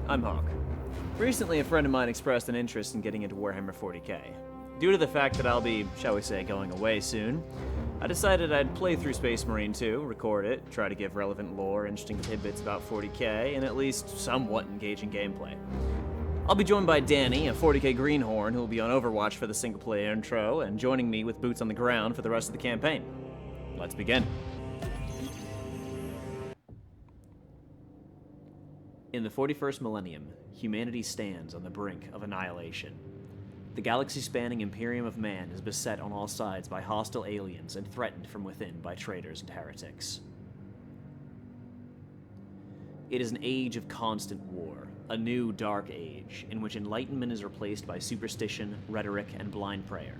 I'm Hawke. Recently, a friend of mine expressed an interest in getting into Warhammer 40k. Due to the fact that I'll be, shall we say, going away soon, I decided I'd play through Space Marine 2, record it, try to give relevant lore, interesting tidbits about 40k, and at least somewhat engaging gameplay. I'll be joined by Danny, a 40k greenhorn who will be on Overwatch for the single-player intro, and joining me with boots on the ground for the rest of the campaign. Let's begin. In the 41st millennium, humanity stands on the brink of annihilation. The galaxy-spanning Imperium of Man is beset on all sides by hostile aliens and threatened from within by traitors and heretics. It is an age of constant war, a new dark age, in which enlightenment is replaced by superstition, rhetoric, and blind prayer.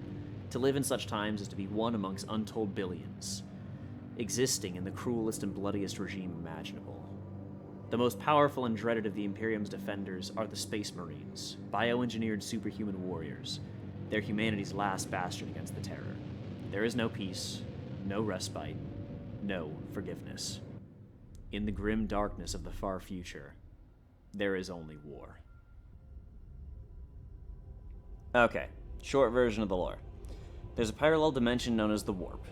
To live in such times is to be one amongst untold billions, existing in the cruelest and bloodiest regime imaginable. The most powerful and dreaded of the Imperium's defenders are the Space Marines, bioengineered superhuman warriors. They're humanity's last bastion against the terror. There is no peace, no respite, no forgiveness. In the grim darkness of the far future, there is only war. Okay, short version of the lore. There's a parallel dimension known as the Warp.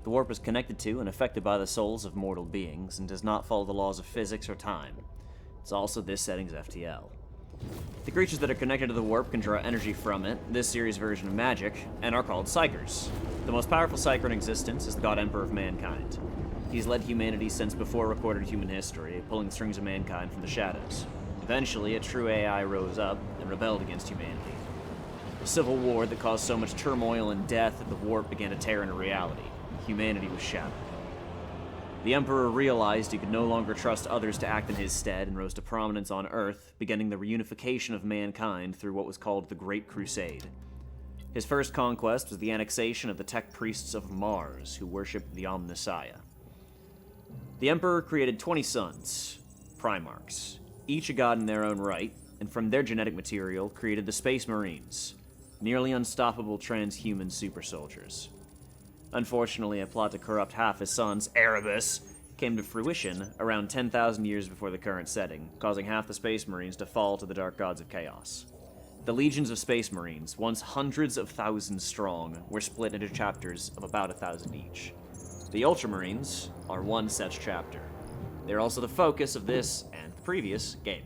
The Warp is connected to and affected by the souls of mortal beings and does not follow the laws of physics or time. It's also this setting's FTL. The creatures that are connected to the Warp can draw energy from it, this series' version of magic, and are called Psykers. The most powerful Psyker in existence is the God Emperor of Mankind. He's led humanity since before recorded human history, pulling the strings of mankind from the shadows. Eventually, a true AI rose up and rebelled against humanity. A civil war that caused so much turmoil and death that the Warp began to tear into reality. Humanity was shattered. The Emperor realized he could no longer trust others to act in his stead and rose to prominence on Earth, beginning the reunification of mankind through what was called the Great Crusade. His first conquest was the annexation of the tech priests of Mars, who worshipped the Omnissiah. The Emperor created 20 sons, Primarchs, each a god in their own right, and from their genetic material created the Space Marines, nearly unstoppable transhuman super soldiers. Unfortunately, a plot to corrupt half his sons, Erebus, came to fruition around 10,000 years before the current setting, causing half the Space Marines to fall to the Dark Gods of Chaos. The legions of Space Marines, once hundreds of thousands strong, were split into chapters of about 1,000 each. The Ultramarines are one such chapter. They're also the focus of this and the previous game.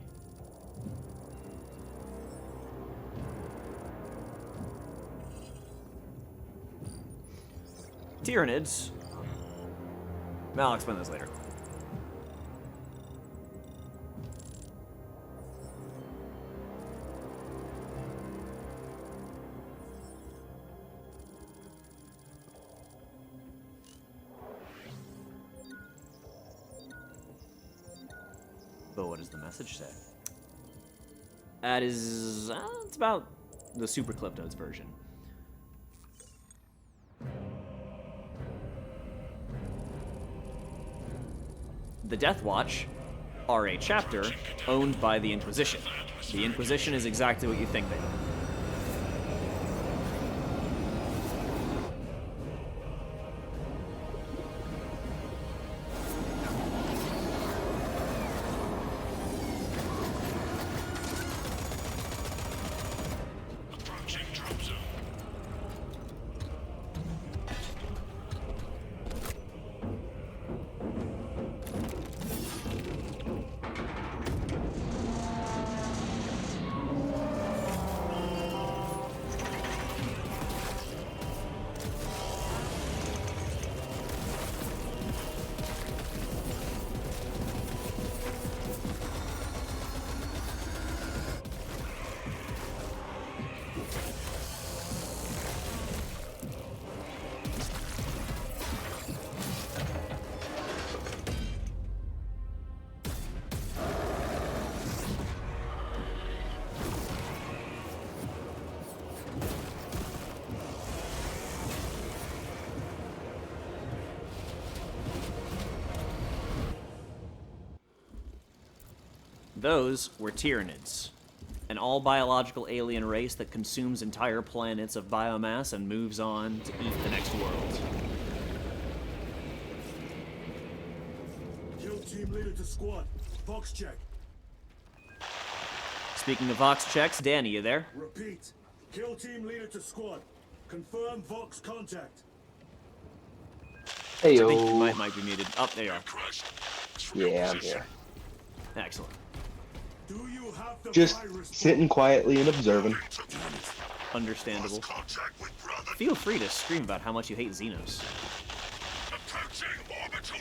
Tyranids. Well, I'll explain this later. But what does the message say? That is, it's about the Super Cliff Notes version. The Death Watch are a chapter owned by the Inquisition. The Inquisition is exactly what you think they are. Those were Tyranids, an all-biological alien race that consumes entire planets of biomass and moves on to eat the next world. Kill team leader to squad. Box check. Speaking of Vox checks, Danny, you there? Repeat. Kill team leader to squad. Confirm Vox contact. Hey, I think you yo. might be muted. Oh, there you are. Yeah, I'm here. Excellent. Do you have the Just virus sitting quietly and observing. Understandable. Feel free to scream about how much you hate Xenos.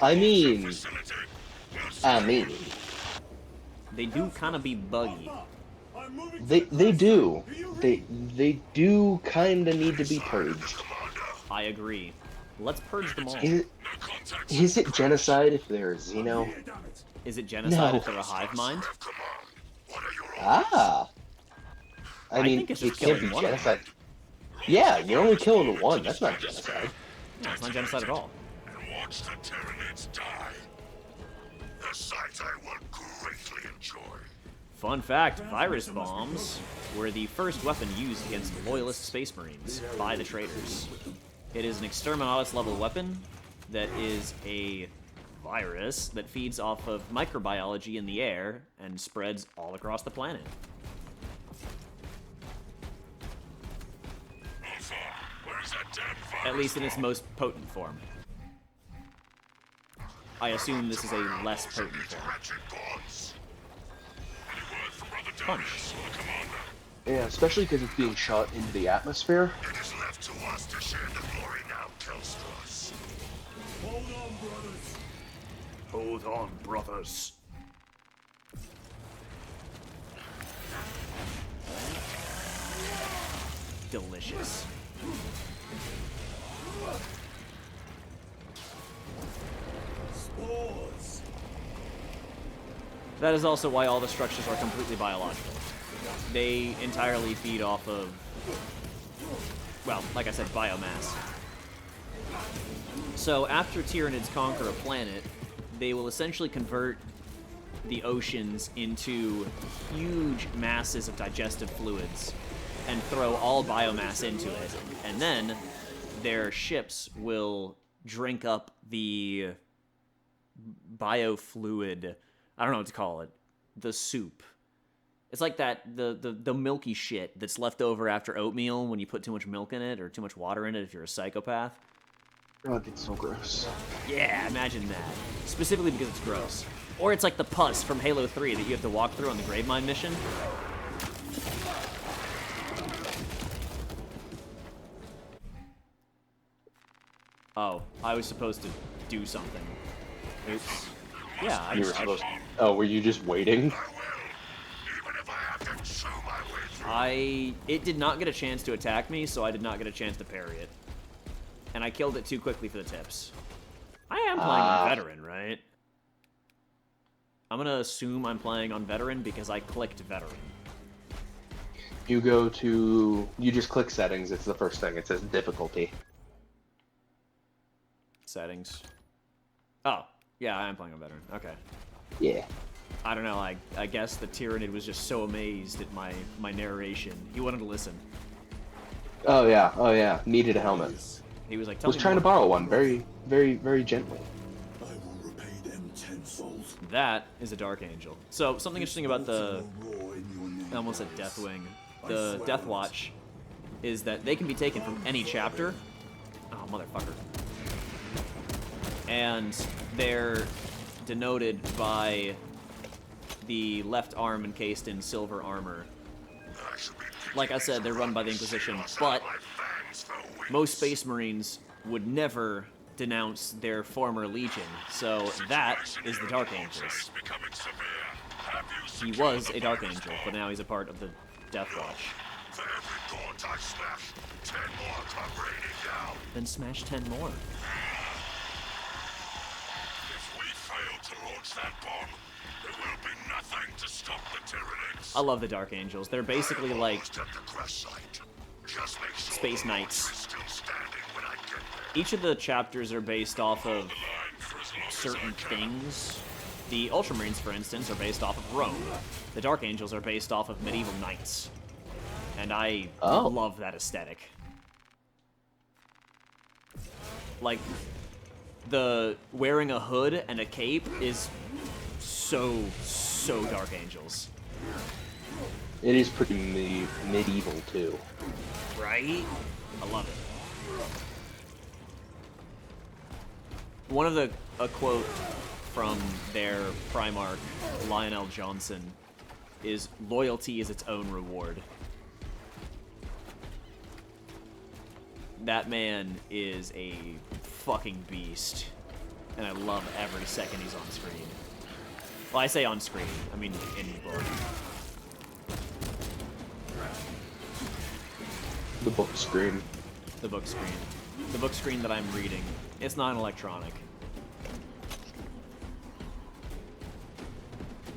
I mean, They do kind of be buggy. I'm moving they to the do. crash site. Do you They read? do kind of need to be purged. I agree. Let's purge them all. Is it genocide if they're Xeno? Here, damn it. Is it genocide No. if they're a hive mind? Ah. I mean, think it's it just can't be killing one of them. genocide. Yeah, you're only killing one. That's not genocide. No, it's not genocide at all. Watch the Tyranids die. A sight I will greatly enjoy. Fun fact, virus bombs were the first weapon used against loyalist space marines by the traitors. It is an exterminatus-level weapon that is a virus that feeds off of microbiology in the air and spreads all across the planet. Where's that damn virus? At least in its most potent form. I assume this is a less potent form. Wretched gods. Any word from Brother Punch. Darius, or Commander? Yeah, especially because it's being shot into the atmosphere. It is left to us to share the glory now, Kelstros. Hold on, brothers. Hold on, brothers. Delicious. Spores. That is also why all the structures are completely biological. They entirely feed off of, well, like I said, biomass. So after Tyranids conquer a planet, they will essentially convert the oceans into huge masses of digestive fluids and throw all biomass into it. And then their ships will drink up the biofluid, I don't know what to call it, the soup. It's like that, the milky shit that's left over after oatmeal when you put too much milk in it or too much water in it if you're a psychopath. God, it's so gross. Yeah, imagine that. Specifically because it's gross. Or it's like the pus from Halo 3 that you have to walk through on the Gravemind mission. Oh, I was supposed to do something. Oops. Yeah, You were supposed to... Oh, were you just waiting? Even if I have to chew my way through. It did not get a chance to attack me, so I did not get a chance to parry it. And I killed it too quickly for the tips. I am playing on Veteran, right? I'm gonna assume I'm playing on Veteran because I clicked Veteran. You go to... You just click settings. It's the first thing. It says difficulty. Settings. Oh, yeah, I am playing on Veteran. Okay. Yeah. I don't know, I guess the Tyranid was just so amazed at my narration. He wanted to listen. Oh, yeah. Oh, yeah. Needed a helmet. He was like, tell Was me trying to more. borrow one very, very, very gently. I will repay them tenfold. That is a Dark Angel. So, something interesting about the... Roar in your name, I almost said brothers. Deathwing. The Death Watch is that they can be taken from any chapter. Oh, motherfucker. And they're denoted by the left arm encased in silver armor. Like I said, they're run by the Inquisition, but most Space Marines would never denounce their former Legion, so that is the Dark Angels. He was a Dark Angel, but now he's a part of the Death Watch. For every gaunt I smash, 10 more come raining down. Then smash 10 more. If we fail to launch that bomb, there will be nothing to stop the Tyranids. I love the Dark Angels. They're basically like At the crash site. Just make sure Space the Knights. is still standing when I get there. Each of the chapters are based off of Line for as long as certain I can. things. The Ultramarines, for instance, are based off of Rome. The Dark Angels are based off of medieval knights. And I love that aesthetic. Like, the wearing a hood and a cape is so Dark Angels. It is pretty medieval too. Right? I love it. One of a quote from their Primarch, Lionel Johnson, is loyalty is its own reward. That man is a fucking beast, and I love every second he's on screen. Well, I say on screen, I mean in the book. The book screen. The book screen. The book screen that I'm reading. It's not an electronic.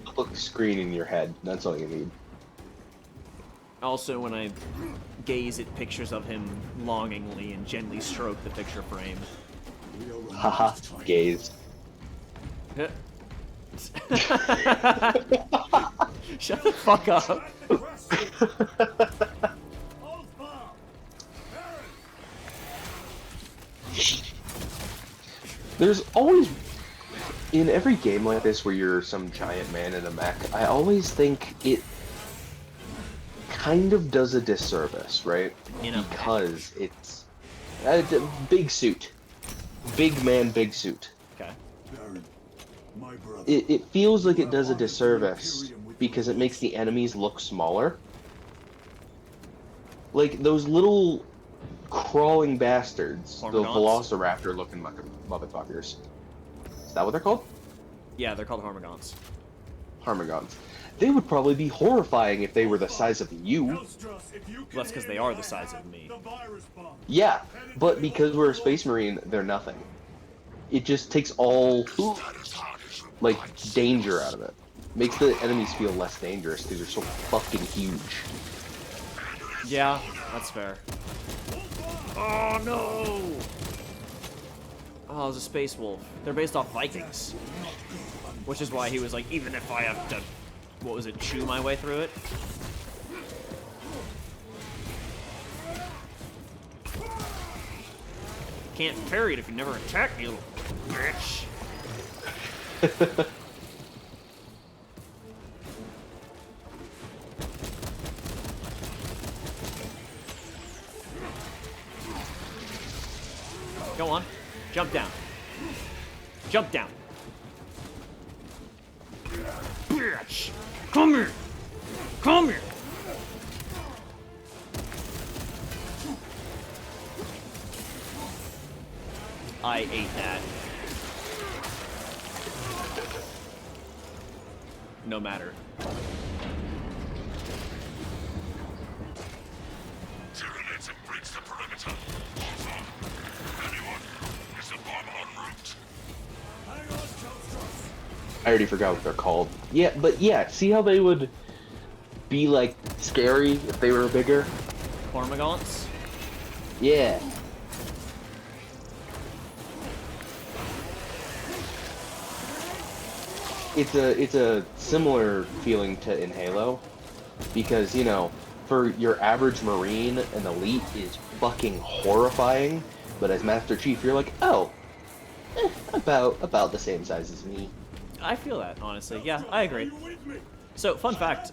The book screen in your head. That's all you need. Also, when I gaze at pictures of him longingly and gently stroke the picture frame. Haha, gaze. Shut the fuck up. There's always, in every game like this where you're some giant man in a mech, I always think it kind of does a disservice, right? Because it's a big suit. Big man, big suit. Okay. It feels like it does a disservice because it makes the enemies look smaller. Like those little crawling bastards, the velociraptor-looking motherfuckers. Is that what they're called? Yeah, they're called Harmagons. Harmagons. They would probably be horrifying if they were the size of you. Well, that's because they are the size of me. Yeah, but because we're a space marine, they're nothing. It just takes all, like, danger out of it. Makes the enemies feel less dangerous because they're so fucking huge. Yeah, that's fair. Oh no! Oh, it was a space wolf. They're based off Vikings. Which is why he was like, even if I have to, what was it, chew my way through it? Can't parry it if you never attack me, you little bitch. Go on. Jump down. Jump down. Bitch! Come here! Come here! I ate that. No matter. Tyranids have breached the perimeter. Anyone? Is the bomb en route? I already forgot what they're called. Yeah, but yeah, see how they would be, like, scary if they were bigger? Hormagaunts? Yeah. It's a similar feeling to in Halo, because, you know, for your average Marine, an elite is fucking horrifying, but as Master Chief, you're like, oh, about the same size as me. I feel that, honestly. Yeah, I agree. So, fun fact,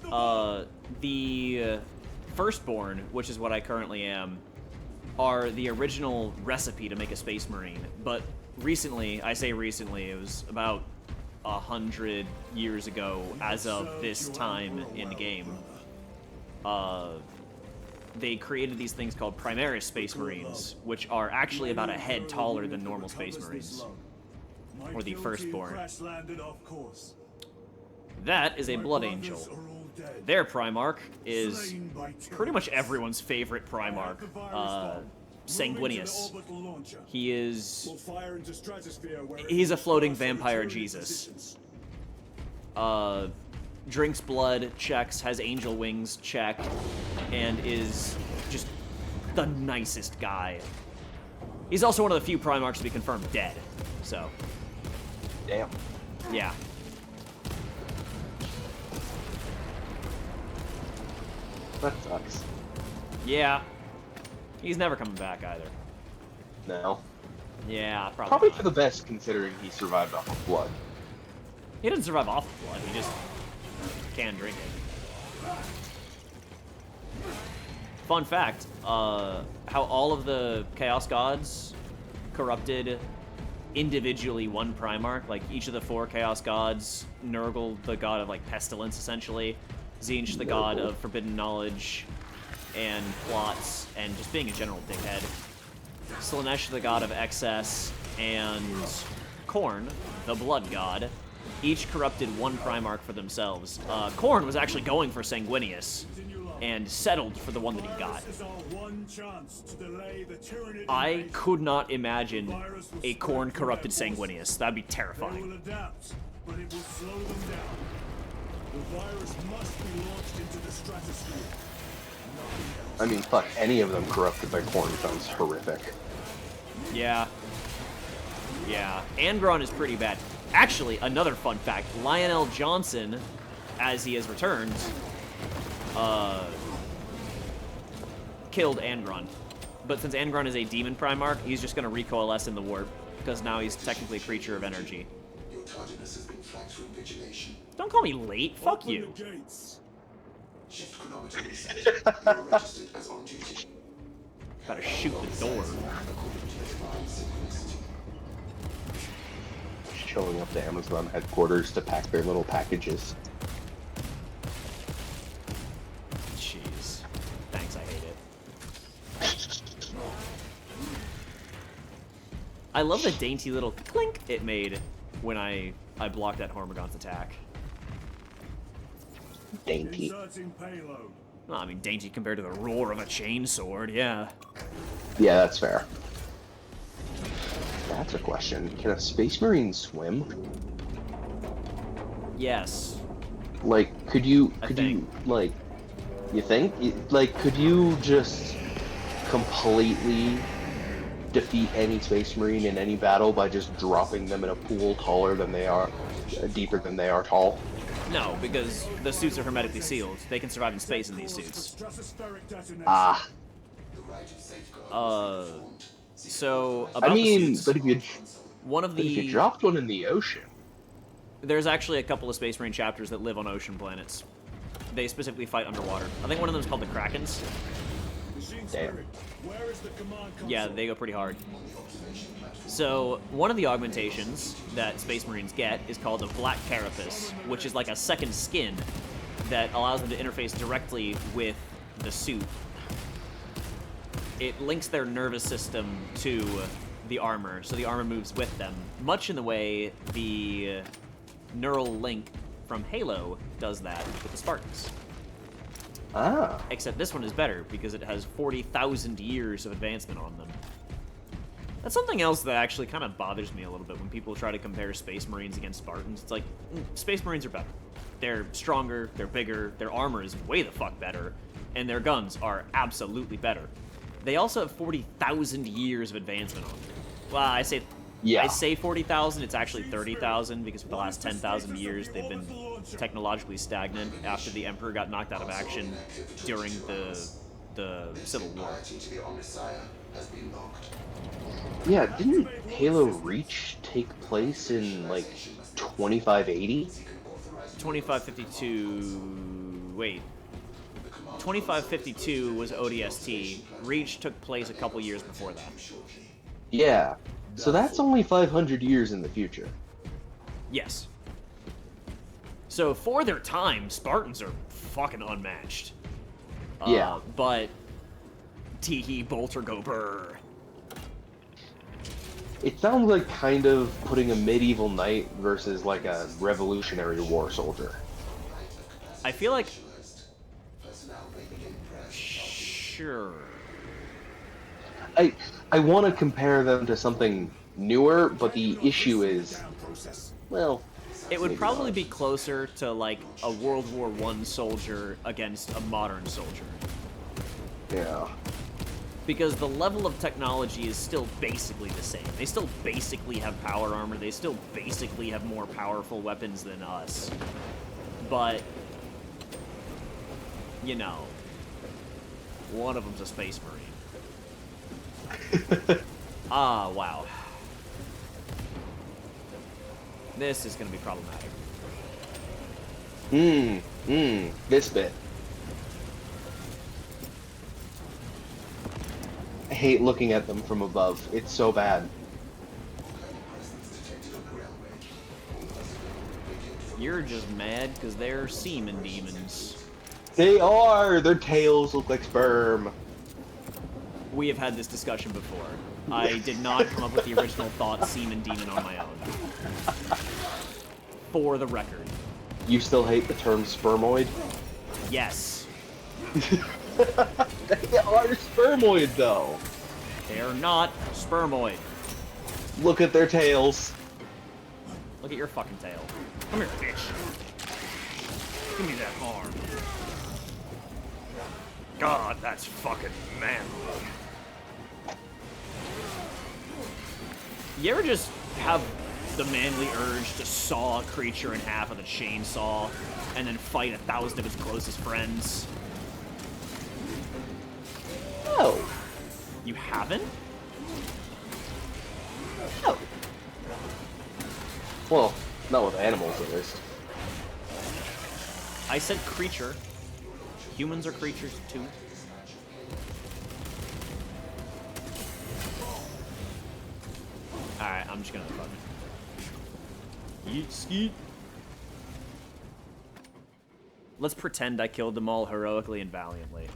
the Firstborn, which is what I currently am, are the original recipe to make a Space Marine. But recently, I say recently, it was about 100 years ago, as of this time in the game, they created these things called Primaris Space Marines, which are actually about a head taller than normal Space Marines. Or the Firstborn. That is a Blood Angel. Their Primarch is pretty much everyone's favorite Primarch, Sanguinius. He's a floating vampire Jesus. Drinks blood, checks, has angel wings, check, and is just the nicest guy. He's also one of the few Primarchs to be confirmed dead, so... Damn. Yeah. That sucks. Yeah. He's never coming back either. No. Yeah, probably Probably not. for the best, considering he survived off of blood. He didn't survive off of blood, he just can't drink it. Fun fact, how all of the Chaos Gods corrupted individually one Primarch. Like, each of the 4 Chaos Gods, Nurgle, the god of, like, pestilence, essentially, Tzeentch, the god of forbidden knowledge and plots, and just being a general dickhead, Slaanesh, the god of excess, and Khorne, the blood god, each corrupted one Primarch for themselves. Khorne was actually going for Sanguinius, and settled for the one that he got. I could not imagine a Khorne corrupted Sanguinius. That'd be terrifying. I mean, fuck, any of them corrupted by Khorne sounds horrific. Yeah. Yeah. Angron is pretty bad. Actually, another fun fact, Lionel Johnson, as he has returned, killed Angron. But since Angron is a demon Primarch, he's just going to recoalesce in the warp, because now he's technically a creature of energy. Your tardiness has been flagged for invigilation. Don't call me late, fuck you. Shift chronometer reset. You're registered as on duty. Gotta shoot the door. According to divine synchronicity. Showing up to Amazon headquarters to pack their little packages. Jeez. Thanks, I hate it. I love the dainty little clink it made when I blocked that Hormagaun's attack. Dainty. Well, I mean, dainty compared to the roar of a chainsword, yeah. Yeah, that's fair. That's a question. Can a Space Marine swim? Yes. Like, could you, like, you think? Like, could you just completely defeat any Space Marine in any battle by just dropping them in a pool taller than they are, deeper than they are tall? No, because the suits are hermetically sealed. They can survive in space in these suits. Ah. So, about I mean, the suits, but if you dropped one in the ocean. There's actually a couple of Space Marine chapters that live on ocean planets. They specifically fight underwater. I think one of them is called the Krakens. Damn. Yeah, they go pretty hard. So, one of the augmentations that Space Marines get is called a Black Carapace, which is like a second skin that allows them to interface directly with the suit. It links their nervous system to the armor, so the armor moves with them, much in the way the neural link from Halo does that with the Spartans. Ah. Except this one is better, because it has 40,000 years of advancement on them. That's something else that actually kind of bothers me a little bit when people try to compare Space Marines against Spartans. It's like, Space Marines are better. They're stronger, they're bigger, their armor is way the fuck better, and their guns are absolutely better. They also have 40,000 years of advancement on them. Well, I say 40,000, it's actually 30,000, because for the last 10,000 years they've been technologically stagnant after the Emperor got knocked out of action during the Civil War. Yeah, didn't Halo Reach take place in, like, 2580? 2552... Wait. 2552 was ODST. Reach took place a couple years before that. Yeah. So that's only 500 years in the future. Yes. So for their time, Spartans are fucking unmatched. Yeah. But... Tee-hee, Bolter go brr. It sounds like kind of putting a medieval knight versus like a Revolutionary War soldier. I feel like... Sure. I want to compare them to something newer, but the issue is, well... It would probably be closer to, like, a World War I soldier against a modern soldier. Yeah. Because the level of technology is still basically the same. They still basically have power armor, they still basically have more powerful weapons than us. But, you know, one of them's a Space Marine. Ah, wow. This is gonna be problematic. This bit. hate looking at them from above. It's so bad. You're just mad because they're semen demons. They are! Their tails look like sperm. We have had this discussion before. I did not come up with the original thought semen demon on my own. For the record. You still hate the term spermoid? Yes. They are spermoid, though. They're not spermoid. Look at their tails. Look at your fucking tail. Come here, bitch. Give me that arm. God, that's fucking manly. You ever just have the manly urge to saw a creature in half with a chainsaw and then fight 1,000 of its closest friends? No. You haven't? No. Well, not with animals, at least. I said creature. Humans are creatures, too. Alright, I'm just gonna fuck it. Yeet skeet. Let's pretend I killed them all heroically and valiantly.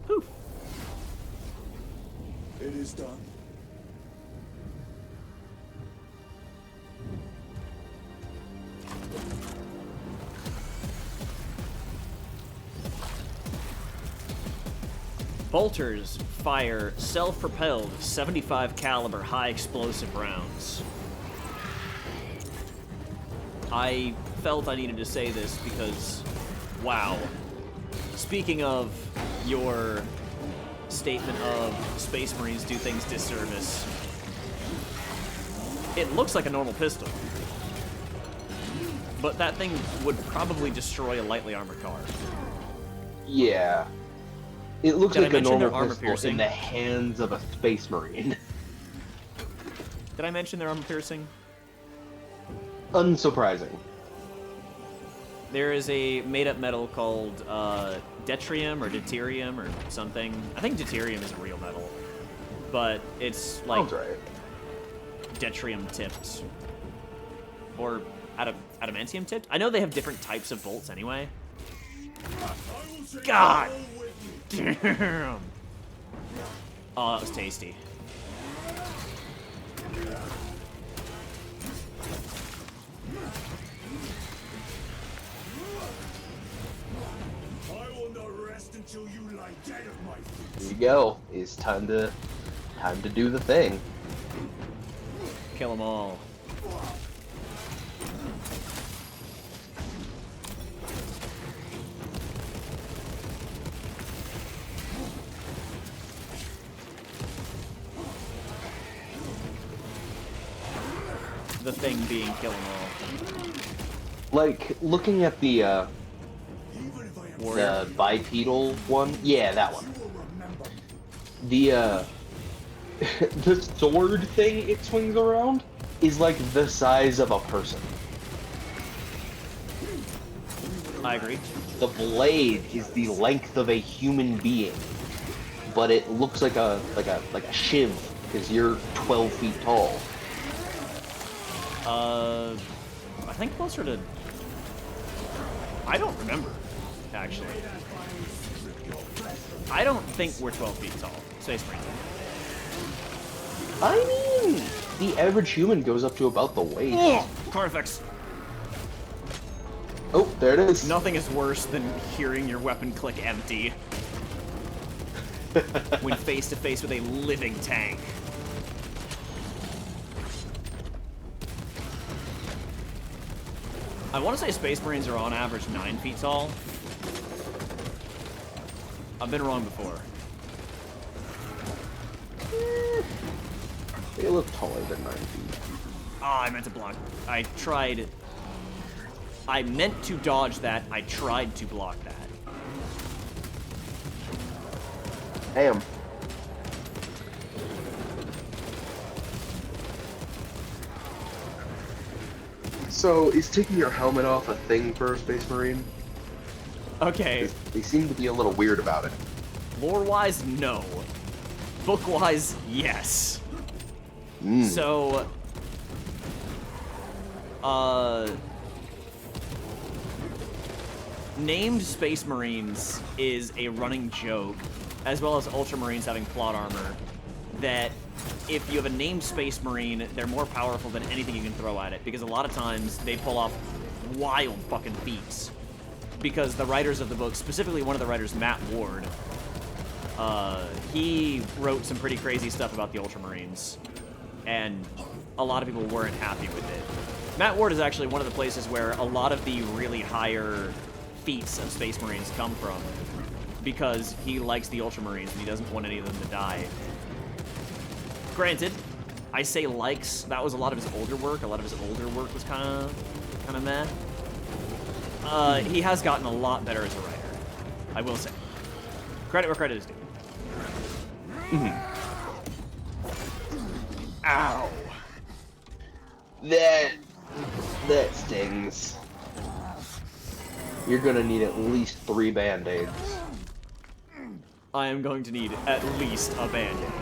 Poof. It is done. Bolters fire self-propelled 75 caliber high explosive rounds. I felt I needed to say this because, wow. Speaking of your statement of Space Marines do things disservice, it looks like a normal pistol, but that thing would probably destroy a lightly armored car. Yeah. It looks Did I like a mention their normal armor pistol piercing? in the hands of a space marine. Did I mention their armor piercing? Unsurprising. There is a made-up metal called Deuterium or Deuterium or something. I think Deuterium is a real metal, but it's like Sounds right. Deuterium tipped or adamantium tipped. I know they have different types of bolts anyway. God damn! Oh, that was tasty. I will not rest until you lie dead at my feet. Here you go. It's time to do the thing. Kill them all. The thing being kill them all. Like, looking at the Even if I am Warrior. the bipedal one, yeah, that one. you will remember. The the sword thing it swings around is like the size of a person. I agree. The blade is the length of a human being, but it looks like a shiv because you're 12 feet tall. I think closer to... I don't remember, actually. I don't think we're 12 feet tall. Space Marine. I mean, the average human goes up to about the waist. Oh, Carnifex. Oh, there it is. Nothing is worse than hearing your weapon click empty when face to face with a living tank. I want to say Space Marines are on average 9 feet tall. I've been wrong before. They look taller than 9 feet. Oh, I meant to block. I meant to dodge that. I tried to block that. Damn. So, is taking your helmet off a thing for a Space Marine? Okay, They seem to be a little weird about it. lore-wise, no. Book-wise, yes. So, named Space Marines is a running joke, as well as Ultramarines having plot armor, that if you have a named Space Marine, they're more powerful than anything you can throw at it, because a lot of times they pull off wild fucking feats. Because the writers of the book, specifically one of the writers, Matt Ward, he wrote some pretty crazy stuff about the Ultramarines, and a lot of people weren't happy with it. Matt Ward is actually one of the places where a lot of the really higher feats of Space Marines come from, because he likes the Ultramarines and he doesn't want any of them to die. Granted, I say likes, that was a lot of his older work. A lot of his older work was kind of meh. He has gotten a lot better as a writer, I will say. Credit where credit is due. Ow. That stings. You're gonna need at least 3 band-aids. I am going to need at least a band-aid.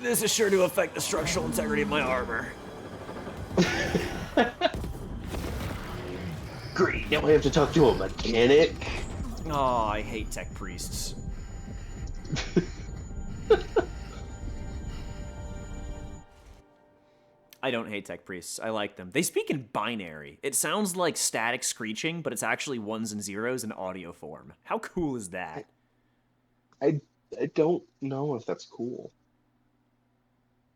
This is sure to affect the structural integrity of my armor. Great, now I have to talk to a mechanic. Oh, I hate tech priests. I don't hate tech priests. I like them. They speak in binary. It sounds like static screeching, but it's actually ones and zeros in audio form. How cool is that? I don't know if that's cool.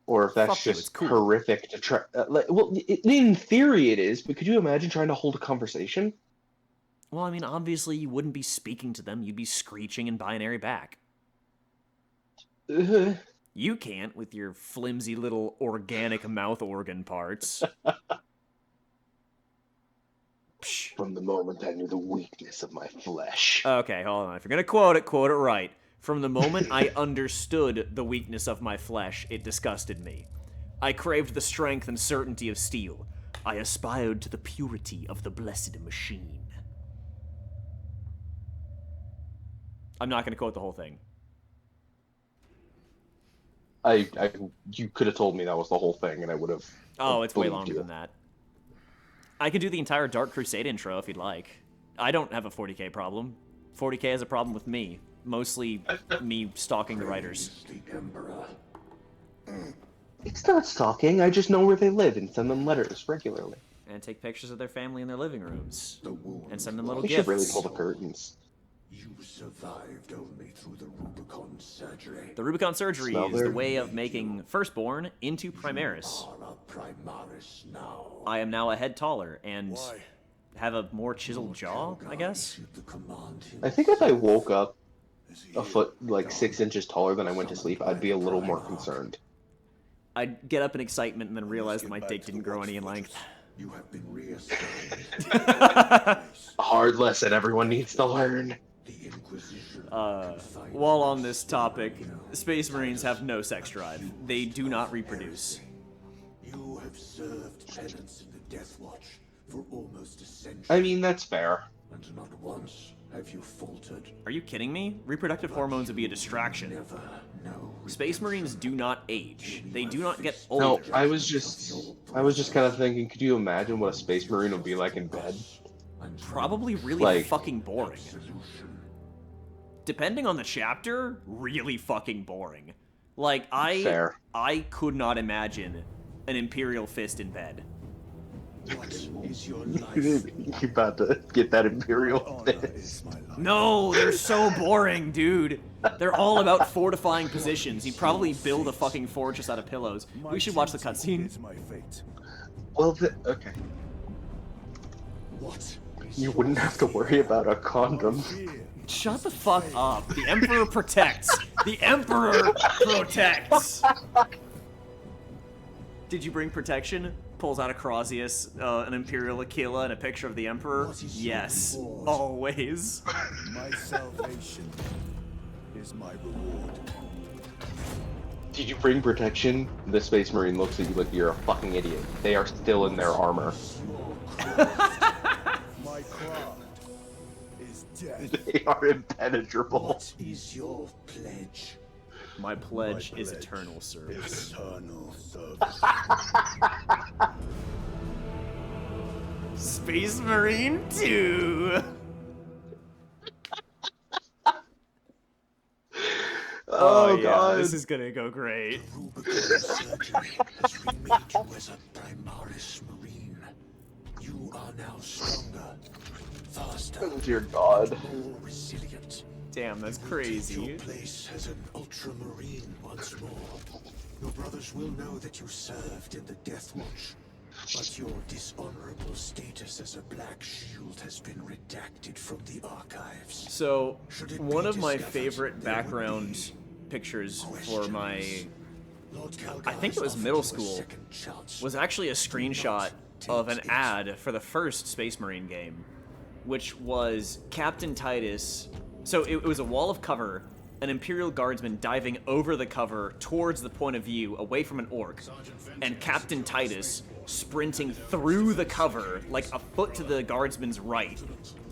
Or if that's Fuck you, it's just cool. horrific to try. Well, in theory it is, but could you imagine trying to hold a conversation? Well, I mean, obviously you wouldn't be speaking to them. You'd be screeching in binary back. You can't with your flimsy little organic mouth organ parts. Psh. From the moment I knew the weakness of my flesh. Okay, hold on. If you're gonna quote it right. From the moment I understood the weakness of my flesh, it disgusted me. I craved the strength and certainty of steel. I aspired to the purity of the blessed machine. I'm not gonna quote the whole thing. You could have told me that was the whole thing, and I would have. Oh, it's way believed longer you. than that. I could do the entire Dark Crusade intro if you'd like. I don't have a 40k problem. 40k has a problem with me. Mostly me stalking the writers. The Emperor. It's not stalking. I just know where they live and send them letters regularly. And take pictures of their family in their living rooms. The wound. And send them little We should really gifts. pull the curtains. You survived only through the Rubicon surgery. The Rubicon surgery Smell is the there? way of making Firstborn into Primaris. Are a Primaris now. I am now a head taller and Why? have a more chiseled jaw, I guess. Issued the command I think if I woke up Is a foot, like 6 inches taller than I went to sleep, I'd be a little more concerned. I'd get up in excitement and then realize that my dick didn't grow any in length. You have been reassigned. A hard lesson everyone needs to learn. The Inquisition. While on this topic, Space Marines have no sex drive. They do not reproduce. You have served penance in the Death Watch for almost a century, I mean, that's fair. and not once have you faltered. Are you kidding me? Reproductive hormones would be a distraction. Never, no. Space Marines do not age. They do not get No, older. I was just kind of thinking, could you imagine what a space marine would be like in bed? Probably really Like- fucking boring. Solution. Depending on the chapter, really fucking boring. Like, Fair. I could not imagine an Imperial fist in bed. What is your life? You're about to get that imperial Honor fist. is my life. No, they're so boring, dude. They're all about fortifying positions. He'd probably build a fucking fortress out of pillows. We should watch the cutscene. Is my fate. Well, okay. What? You wouldn't have to worry about a condom. Fear. Shut the fuck up. The Emperor protects. The Emperor protects. Did you bring protection? Pulls out a Crozius, an Imperial Aquila, and a picture of the Emperor. What is your Yes, reward? always. My salvation is my reward. Did you bring protection? The Space Marine looks at you like you're a fucking idiot. They are still in their armor. My craft is death. They are impenetrable. What is your pledge? My pledge is eternal service. Eternal service. Space Marine 2! Oh, yeah, God. this is gonna go great. Rubicon surgery has remade you as a Primaris Marine. You are now stronger, faster, Oh, dear God. more resilient. Damn, that's Take crazy. your place as an Ultramarine once more. Your brothers will know that you served in the Death Watch, but your dishonorable status as a Black Shield has been redacted from the archives. So, Should it one be of my discovered, favorite there will background pictures for my... Lord I think it was Calgar's middle offered you a school, second chance. was actually a screenshot Take of an it. ad for the first Space Marine game, which was Captain Titus. So it was a wall of cover, an Imperial Guardsman diving over the cover towards the point of view, away from an orc, and Captain Titus sprinting through the cover, like a foot to the Guardsman's right.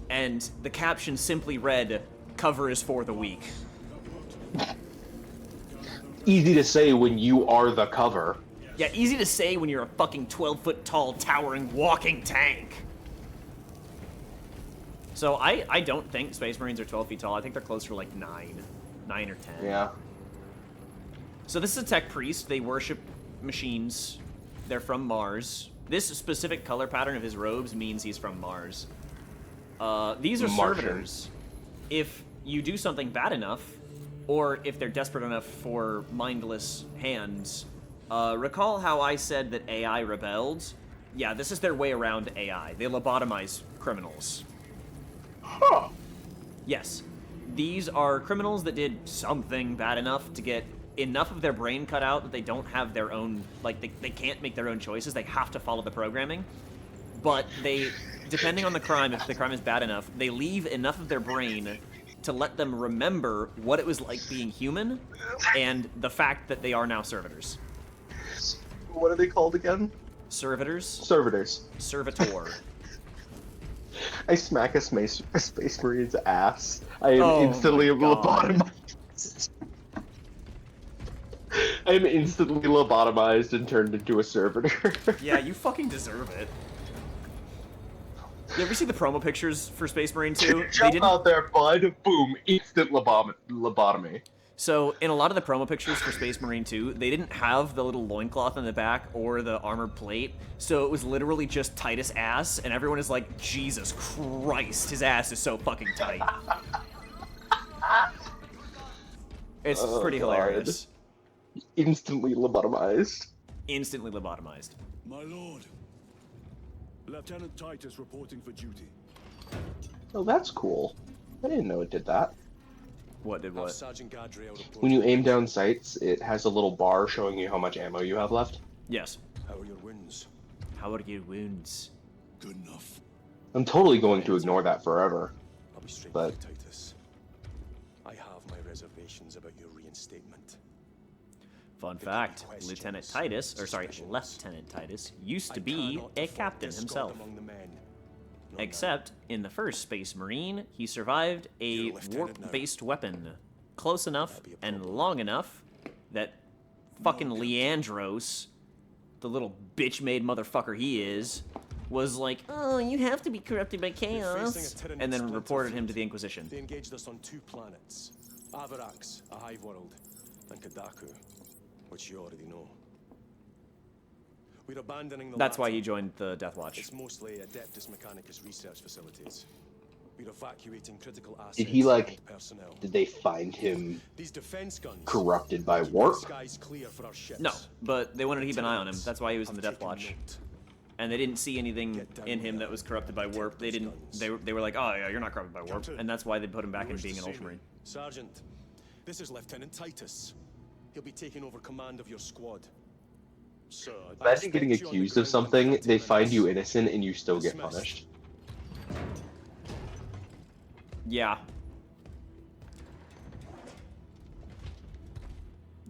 And the caption simply read, "Cover is for the weak." Easy to say when you are the cover. Yeah, easy to say when you're a fucking 12-foot tall, towering, walking tank. So I don't think Space Marines are 12 feet tall. I think they're closer to like 9 or 10. Yeah. So this is a tech priest. They worship machines. They're from Mars. This specific color pattern of his robes means he's from Mars. These are Martian. servitors. If you do something bad enough, or if they're desperate enough for mindless hands, recall how I said that AI rebelled? Yeah, this is their way around AI. They lobotomize criminals. Huh. Yes. These are criminals that did something bad enough to get enough of their brain cut out that they don't have their own, like, they can't make their own choices. They have to follow the programming. But they, depending on the crime, if the crime is bad enough, they leave enough of their brain to let them remember what it was like being human and the fact that they are now servitors. What are they called again? Servitors? Servitors. Servitor. I smack a Space Marine's ass. I am Oh instantly my God. lobotomized. I am instantly lobotomized and turned into a servitor. Yeah, you fucking deserve it. You ever see the promo pictures for Space Marine 2? Jump out there, bud. Boom. Instant lobotomy. So, in a lot of the promo pictures for Space Marine 2, they didn't have the little loincloth in the back or the armored plate, so it was literally just Titus' ass, and everyone is like, Jesus Christ, his ass is so fucking tight. It's pretty God. hilarious. Instantly lobotomized. Instantly lobotomized. My lord. Lieutenant Titus reporting for duty. Oh, that's cool. I didn't know it did that. What did what? Sergeant Gadriel report. When you aim down sights, it has a little bar showing you how much ammo you have left. Yes. How are your wounds? How are your wounds? Good enough. I'm totally going to ignore that forever. I'll be straight But- with you, Titus. I have my reservations about your reinstatement. Fun fact, Lieutenant Titus, or sorry, Lieutenant Titus, used to be a captain himself. Except, in the first Space Marine, he survived a warp-based weapon. Close enough and long enough that fucking Leandros, the little bitch-made motherfucker he is, was like, oh, you have to be corrupted by chaos, and then reported him to the Inquisition. They engaged us on 2 planets. Avarax, a hive world, and Kadaku, which you already know. We're abandoning the That's why latter. he joined the Death Watch. It's mostly Adeptus Mechanicus research facilities. We're evacuating critical assets Did he, like- and personnel. Did they find him These defense guns. corrupted by keep warp? the skies clear for our ships. No, but they wanted to keep an eye on him. That's why he was in the I've Death taken Watch. note. And they didn't see anything in him that was corrupted by warp. They didn't. They were like, oh yeah, you're not corrupted by warp, and that's why they put him back in being an Ultramarine. Sergeant, this is Lieutenant Titus. He'll be taking over command of your squad. Sir, I Imagine getting expect you on the accused of ground something, with they Captain find you Menace. innocent, and you still get Dismissed. punished. Yeah.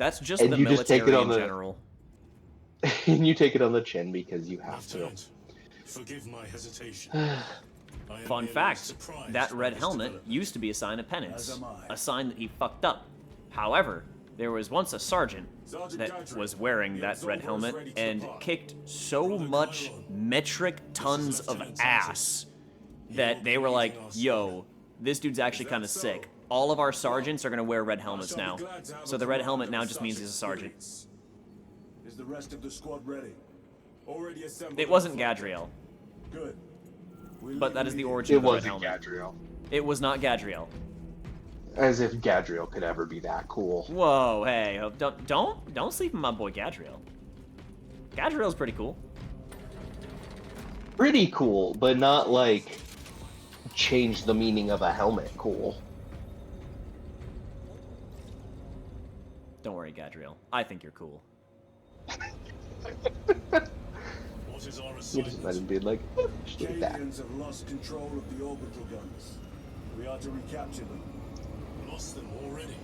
That's just And the you just take it military on in the- general. And you take it on the chin because you have to. Lieutenant, forgive my hesitation. I am Fun merely fact, surprised that by red this helmet development. used to be a sign of penance, As am I. a sign that he fucked up. However, there was once a sergeant Sergeant that Gadriel, was wearing the that red Absolver is helmet ready to and depart. kicked so Brother much Chiron, metric tons of Lieutenant ass Titus. that He'll they be were like, leading our yo, squad. this dude's actually Is kind that of so? sick. All of our sergeants are going to wear red helmets I shall now. be glad to have So a the red commander helmet now with just such means he's a sergeant. experience. Is the rest of the squad ready? Already assembled. It wasn't Gadriel, Good. We but leave that is the immediately. origin It of the red wasn't helmet. Gadriel. It was not Gadriel. As if Gadriel could ever be that cool. Whoa, hey, don't sleep in my boy Gadriel. Gadriel's pretty cool. Pretty cool, but not like change the meaning of a helmet cool. Don't worry, Gadriel. I think you're cool. What is our You just assignment? let him be like, "Oh, just like that." Cadians have lost control of the orbital guns. We are to recapture them. Lost them already.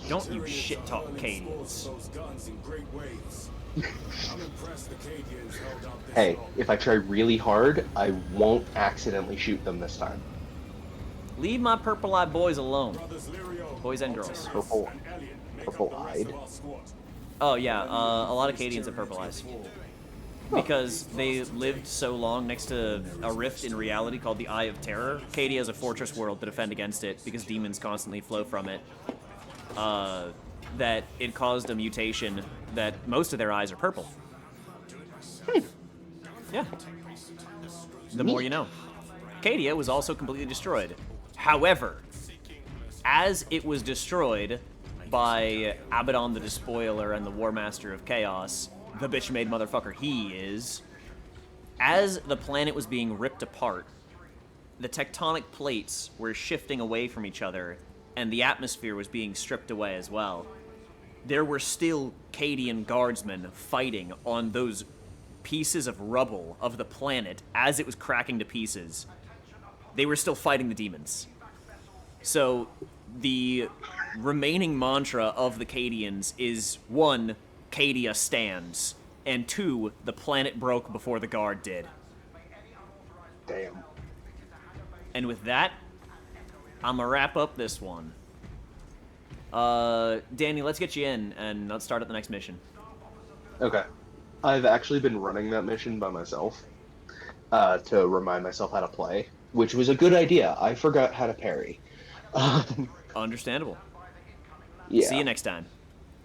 Don't you Tyrians shit are talk hurling Cadians. spores of those guns in great waves. I'm impressed the Cadians held out this Hey, long. if I try really hard, I won't accidentally shoot them this time. Leave my purple-eyed boys alone. Brothers Lirio, Boys and girls. Alterius, Purple- and Elliot make up the rest purple-eyed. of our squad. Oh yeah, a lot of Cadians have purple eyes. Because they lived so long next to a rift in reality called the Eye of Terror. Cadia is a fortress world to defend against it because demons constantly flow from it. That it caused a mutation that most of their eyes are purple. Yeah. The more you know. Cadia was also completely destroyed. However, as it was destroyed by Abaddon the Despoiler and the War Master of Chaos, the bitch-made motherfucker he is, as the planet was being ripped apart, the tectonic plates were shifting away from each other, and the atmosphere was being stripped away as well. There were still Cadian guardsmen fighting on those pieces of rubble of the planet as it was cracking to pieces. They were still fighting the demons. So, the remaining mantra of the Cadians is, 1, Cadia stands, and 2, the planet broke before the guard did. Damn. And with that, I'm gonna wrap up this one. Danny, let's get you in, and let's start at the next mission. Okay. I've actually been running that mission by myself to remind myself how to play, which was a good idea. I forgot how to parry. Understandable. Yeah. See you next time.